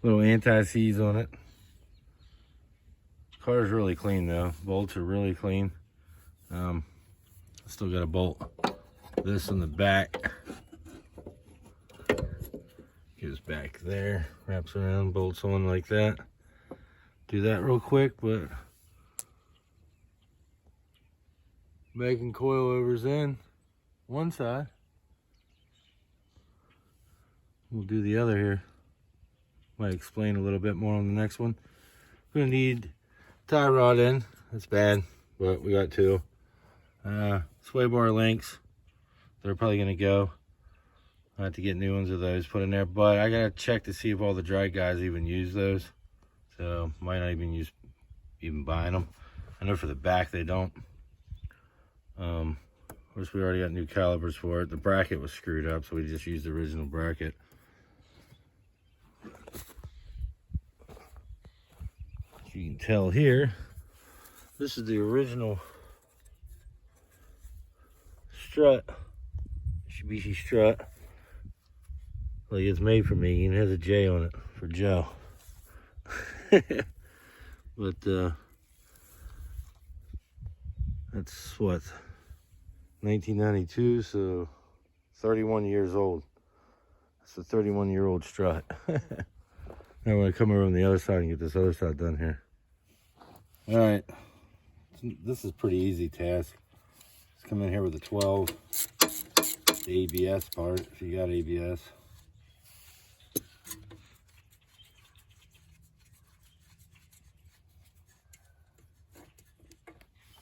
Little anti-seize on it. Car's really clean though. Bolts are really clean. Still got a bolt. This on the back. Goes back there. Wraps around, bolts on like that. Do that real quick, but Megan Coilovers in one side. We'll do the other here. Might explain a little bit more on the next one. We're gonna need tie rod in. That's bad, but we got two. Sway bar links. They're probably gonna go. I have to get new ones of those put in there, but I gotta check to see if all the dry guys even use those. So might not even buying them. I know for the back they don't. Of course, we already got new calipers for it. The bracket was screwed up, so we just used the original bracket. As you can tell here, this is the original strut, Mitsubishi strut. Like it's made for me. It has a J on it for Joe. But that's what, 1992, so 31 years old. That's a 31-year-old strut. Now I'm gonna come over on the other side and get this other side done here. All right, this is a pretty easy task. Let's come in here with a 12, the ABS part, if you got ABS.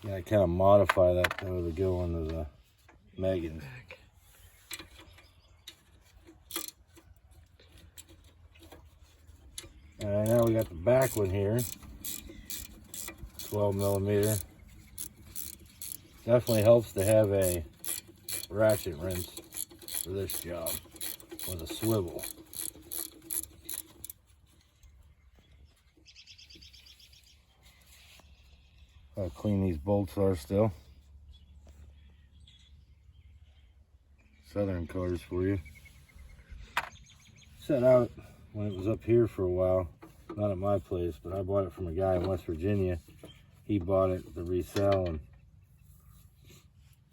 Yeah, I kind of modify that though to go into the Megan. Alright, now we got the back one here. 12 millimeter. Definitely helps to have a ratchet wrench for this job with a swivel. How clean these bolts are still. Southern cars for you. Set out when it was up here for a while. Not at my place, but I bought it from a guy in West Virginia. He bought it to resell, and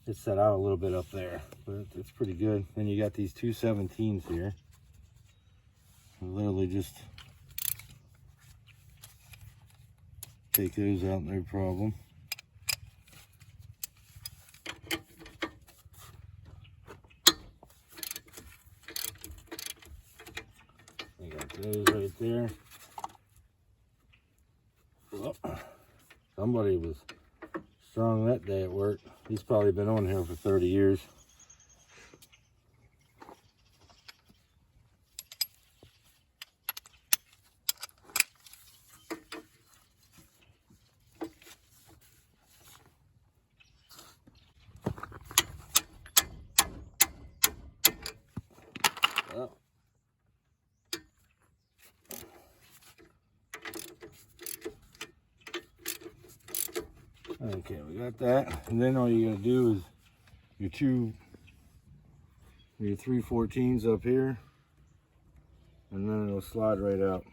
it set out a little bit up there, but it's pretty good. Then you got these 217s here. Literally just take those out, no problem. You got those right there. Well, somebody was strong that day at work. He's probably been on here for 30 years. Okay, we got that, and then all you gotta do is your 314s up here, and then it'll slide right out.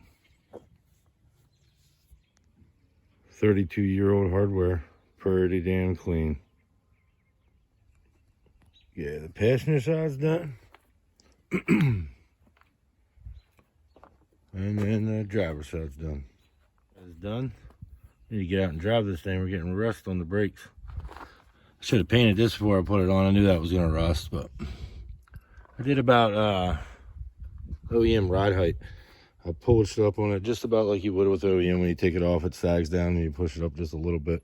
32-year-old hardware, pretty damn clean. Yeah, the passenger side's done. And then the driver's side's done. It's done. Need to get out and drive this thing. We're getting rust on the brakes. I should have painted this before I put it on. I knew that was gonna rust, but I did about OEM ride height. I pulled it up on it just about like you would with OEM. When you take it off, it sags down and you push it up just a little bit.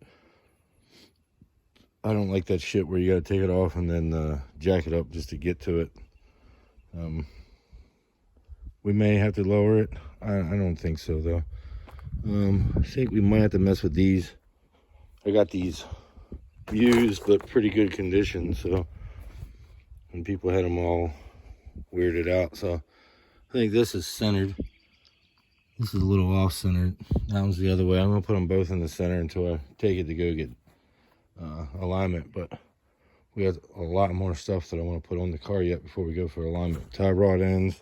I don't like that shit where you gotta take it off and then jack it up just to get to it. We may have to lower it. I don't think so though. I think we might have to mess with these. I got these used but pretty good condition, so, and people had them all weirded out, so I think this is centered. This is a little off centered. That one's the other way. I'm gonna put them both in the center until I take it to go get alignment, but we have a lot more stuff that I want to put on the car yet before we go for alignment. Tie rod ends,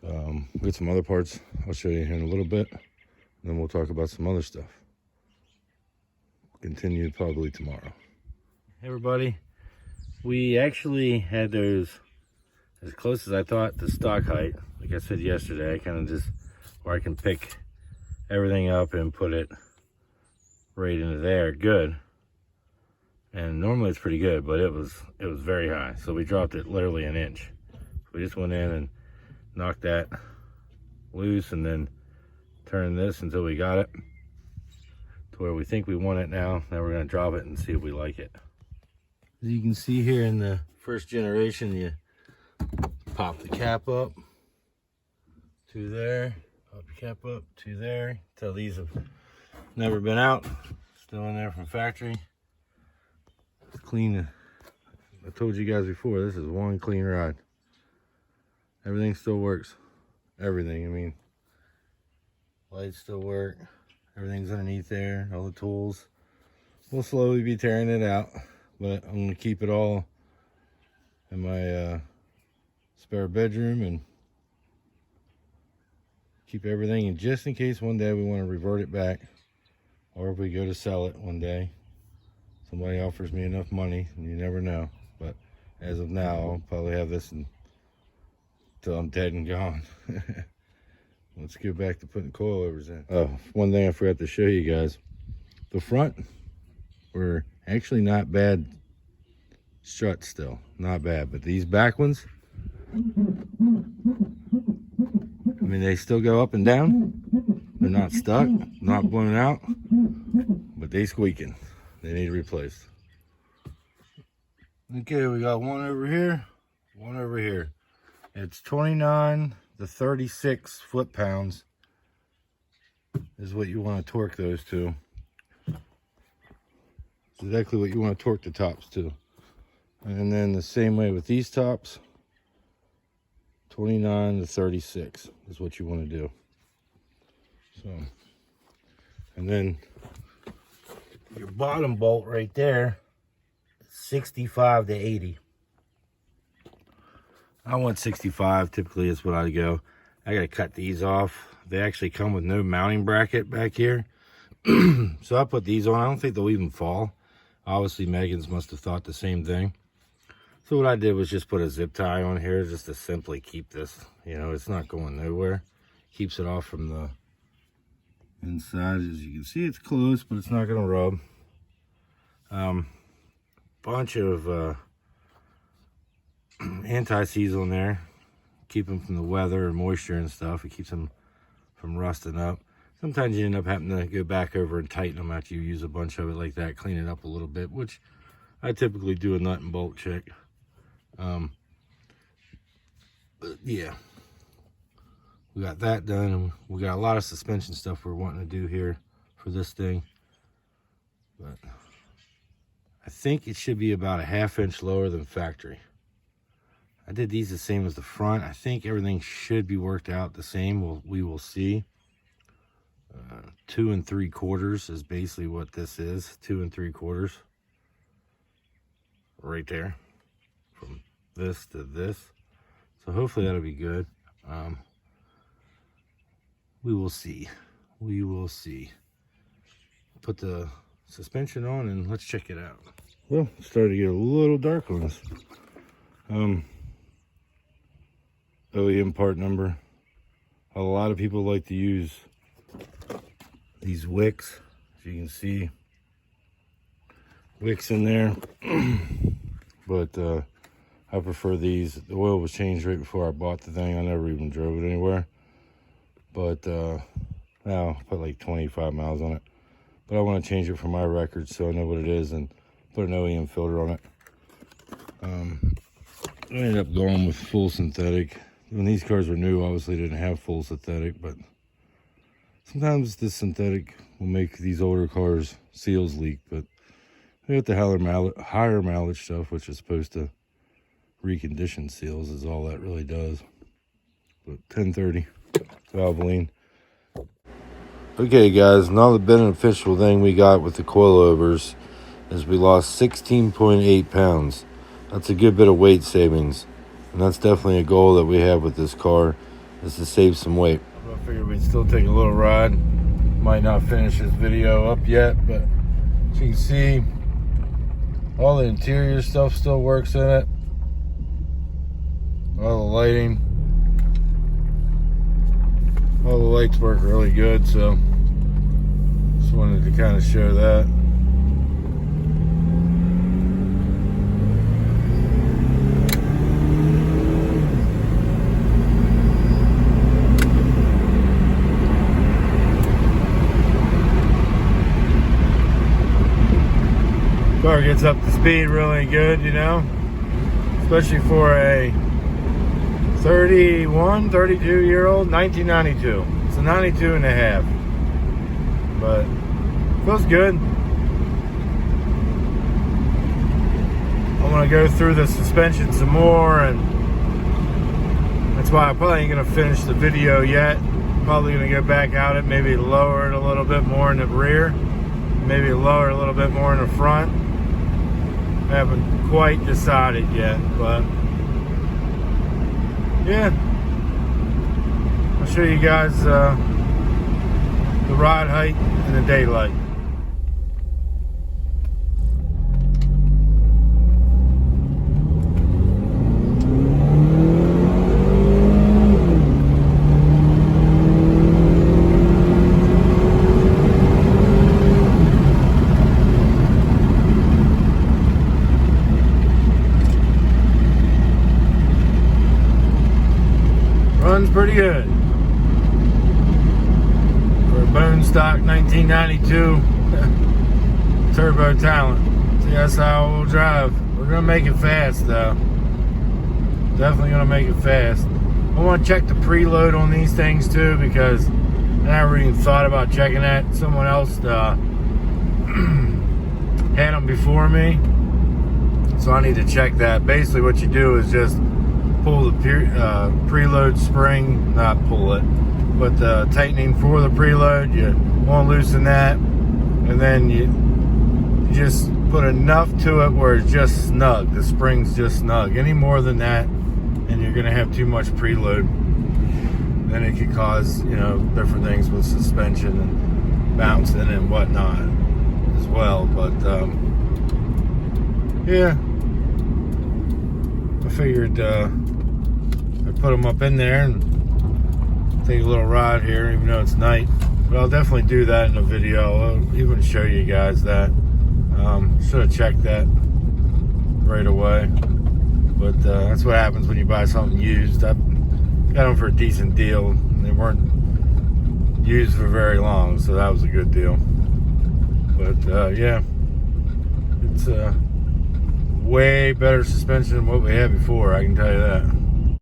We got some other parts I'll show you here in a little bit, and then we'll talk about some other stuff. Continue probably tomorrow. Hey everybody, we actually had those as close as I thought to stock height. Like I said yesterday, I kind of just, where I can pick everything up and put it right into there, good. And normally it's pretty good, but it was very high. So we dropped it literally an inch. We just went in and knocked that loose and then turned this until we got it to where we think we want it now. Now we're gonna drop it and see if we like it. As you can see here in the first generation, you pop the cap up to there, pop the cap up to there. Tell these have never been out, still in there from factory. It's clean. I told you guys before, this is one clean ride. Everything still works. Everything, I mean, lights still work. Everything's underneath there, all the tools. We'll slowly be tearing it out, but I'm gonna keep it all in my spare bedroom and keep everything in, just in case one day we want to revert it back, or if we go to sell it one day, somebody offers me enough money, and you never know. But as of now, I'll probably have this until I'm dead and gone. Let's get back to putting coilovers in. Oh, one thing I forgot to show you guys. The front were actually not bad struts still. Not bad. But these back ones, I mean, they still go up and down. They're not stuck, not blown out, but they squeaking. They need replaced. Okay, we got one over here, one over here. It's 29 to 36 foot-pounds is what you want to torque those to. It's exactly what you want to torque the tops to. And then the same way with these tops, 29 to 36 is what you want to do. So, and then your bottom bolt right there, 65 to 80. I want 65, typically is what I go. I gotta cut these off. They actually come with no mounting bracket back here. So I put these on. I don't think they'll even fall. Obviously Megan's must have thought the same thing. So what I did was just put a zip tie on here just to simply keep this, you know, it's not going nowhere. Keeps it off from the inside. As you can see, it's close, but it's not gonna rub. Bunch of anti-seize on there, keep them from the weather and moisture and stuff. It keeps them from rusting up. Sometimes you end up having to go back over and tighten them after you use a bunch of it like that, clean it up a little bit, which I typically do a nut and bolt check. But yeah, we got that done, and we got a lot of suspension stuff we're wanting to do here for this thing. But I think it should be about a 1/2 inch lower than factory. I did these the same as the front. I think everything should be worked out the same. We will see. 2 3/4 is basically what this is. 2 3/4. Right there. From this to this. So hopefully that'll be good. We will see. We will see. Put the suspension on and let's check it out. Well, it's starting to get a little dark on us. OEM part number. A lot of people like to use these wicks, as you can see, wicks in there. But I prefer these. The oil was changed right before I bought the thing. I never even drove it anywhere. But now I put like 25 miles on it. But I want to change it for my record so I know what it is and put an OEM filter on it. I ended up going with full synthetic. When these cars were new, obviously didn't have full synthetic, but sometimes this synthetic will make these older cars seals leak. But they got the higher mileage stuff, which is supposed to recondition seals, is all that really does. But 1030 Valvoline. Okay guys, now the beneficial thing we got with the coilovers is we lost 16.8 pounds. That's a good bit of weight savings, and that's definitely a goal that we have with this car, just to save some weight. I figured we'd still take a little ride. Might not finish this video up yet, but as you can see, all the interior stuff still works in it. All the lighting, all the lights work really good, so just wanted to kind of show that. Car gets up to speed really good, you know, especially for a 31, 32 year old, 1992. It's a 92 and a half, but feels good. I want to go through the suspension some more, and that's why I probably ain't gonna finish the video yet. Probably gonna go back out it, maybe lower it a little bit more in the rear, maybe lower it a little bit more in the front. I haven't quite decided yet, but yeah, I'll show you guys the ride height in the daylight. Runs pretty good for a bone stock 1992 turbo talent. See, that's how we'll drive. We're gonna make it fast though. Definitely gonna make it fast. I want to check the preload on these things too, because I never even thought about checking that. Someone else had them before me, so I need to check that. Basically what you do is just pull the preload spring, not pull it, but the tightening for the preload, you want to loosen that, and then you just put enough to it where it's just snug, the spring's just snug. Any more than that and you're going to have too much preload, then it could cause, you know, different things with suspension and bouncing and whatnot as well. But yeah, I figured I'd put them up in there and take a little ride here, even though it's night. But I'll definitely do that in a video. I'll even show you guys that. Should have checked that right away. But that's what happens when you buy something used. I got them for a decent deal. They weren't used for very long, so that was a good deal. But yeah, it's way better suspension than what we had before, I can tell you that.